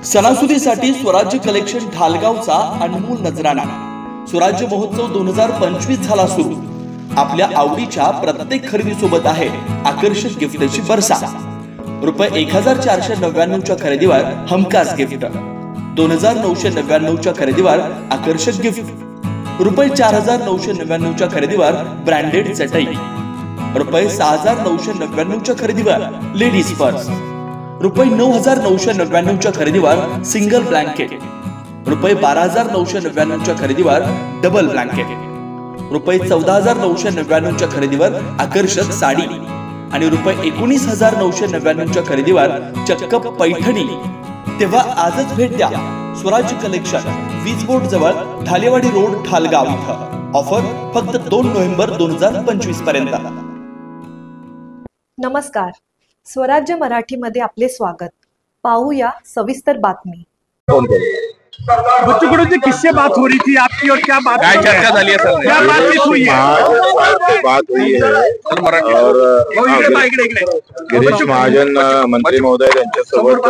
सणासुदीसाठी स्वराज्य कलेक्शन ढालगावचा अनमोल नजराणा। स्वराज्य महोत्सव 2025 झाला सुरू। आपल्या आवडीच्या प्रत्येक खरेदीसोबत आहे आकर्षक गिफ्टची बरसा। रुपये 1499 च्या खरेदीवर हमखास गिफ्ट, 2999 च्या खरेदीवर आकर्षक गिफ्ट, रुपये 4999 च्या खरेदीवर ब्रँडेड चटई, रुपये 6999 च्या खरेदीवर लेडीज पर्स, रुपये 9999 च्या खरेदीवर सिंगल ब्लँकेट, रुपये 12999 च्या खरेदीवर डबल ब्लँकेट, रुपये 14999 च्या खरेदीवर आकर्षक साडी आणि रुपये 19999 च्या खरेदीवर चक्क पैठणी। तेव्हा आजच भेट द्या स्वराज्य कलेक्शन, वीज बोर्ड जवळ, ढालेवाडी रोड, ढालगाव इथं। ऑफर फक्त 2 नोव्हेंबर 2025 पर्यंत। नमस्कार, स्वराज्य मराठीमध्ये आपले स्वागत। पाहूया सविस्तर बातमी। बच्चू कडू जी किससे बात हो रही थी आपकी और क्या बात चर्चा झाली है सर? क्या बातचीत हुई है? बात हुई है और गिरीश महाजन मंत्री महोदय यांच्यासोबत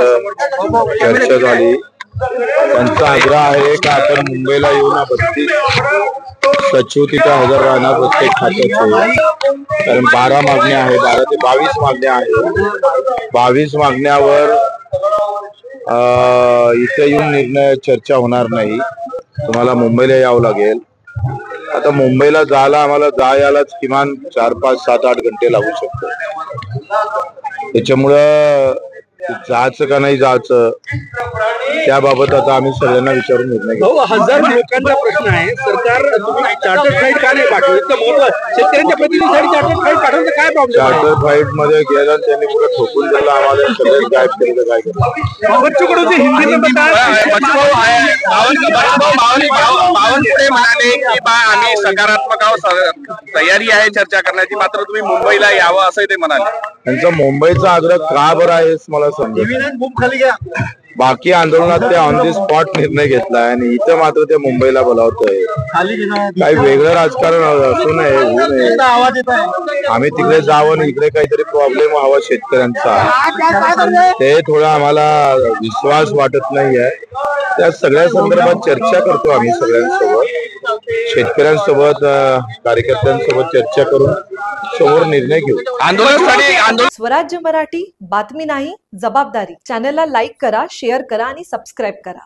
चर्चा झाली। त्यांचा आग्रह आहे की आपण मुंबईला येऊन 32 सचिव तिथे हजर राहणार प्रत्येक खात्याचे, कारण 12 मागण्या आहे, 12 ते 22 मागण्या आहेत। 22 मागण्यावर इथे येऊन निर्णय चर्चा होणार नाही, तुम्हाला मुंबईला यावं लागेल। आता मुंबईला जायला आम्हाला यायलाच किमान 4, 5, 7, 8 घंटे लागू शकतो। त्याच्यामुळं जायचं का नाही जायचं त्याबाबत आता आम्ही सगळ्यांना विचारून निर्णय घेऊ। हजार लोकांचा प्रश्न आहे, सरकार तुम्ही चार्टर फ्लाईट का नाही पाठवली? शेतकऱ्यांच्या प्रतिनिधीसाठी चार्टर फ्लाईट पाठवण्याचा काय प्रॉब्लेम? चार्टर फ्लाईट मध्ये गेला त्यांनी पुढे ठोकून दिलं आम्हाला, सगळे गायब केलं। काय करतो बच्चू कडू जी हिंदी में म्हणाले की बा आम्ही सकारात्मक आहोत, तयारी आहे चर्चा करण्याची, मात्र तुम्ही मुंबईला यावं असं ते म्हणाले। त्यांचा मुंबईचा आग्रह का बरं आहे मला समजत। खाली घ्या। बाकी आंदोलनात ते ऑन द स्पॉट निर्णय घेतलाय आणि इथं मात्र ते मुंबईला बोलावतोय। काही वेगळं राजकारण असू नये, होऊ नये। आम्ही तिकडे जावं आणि इकडे काहीतरी प्रॉब्लेम व्हावा शेतकऱ्यांचा, ते थोडा आम्हाला विश्वास वाटत नाहीये। त्या सगळ्या संदर्भात चर्चा करतो आम्ही सगळ्यांसोबत, शेतकऱ्यांसोबत, कार्यकर्त्यांसोबत चर्चा करून समोर निर्णय घेऊ। स्वराज्य मराठी, बातमी नाही जबाबदारी। चॅनलला लाईक करा, शेअर करा आणि सबस्क्राईब करा।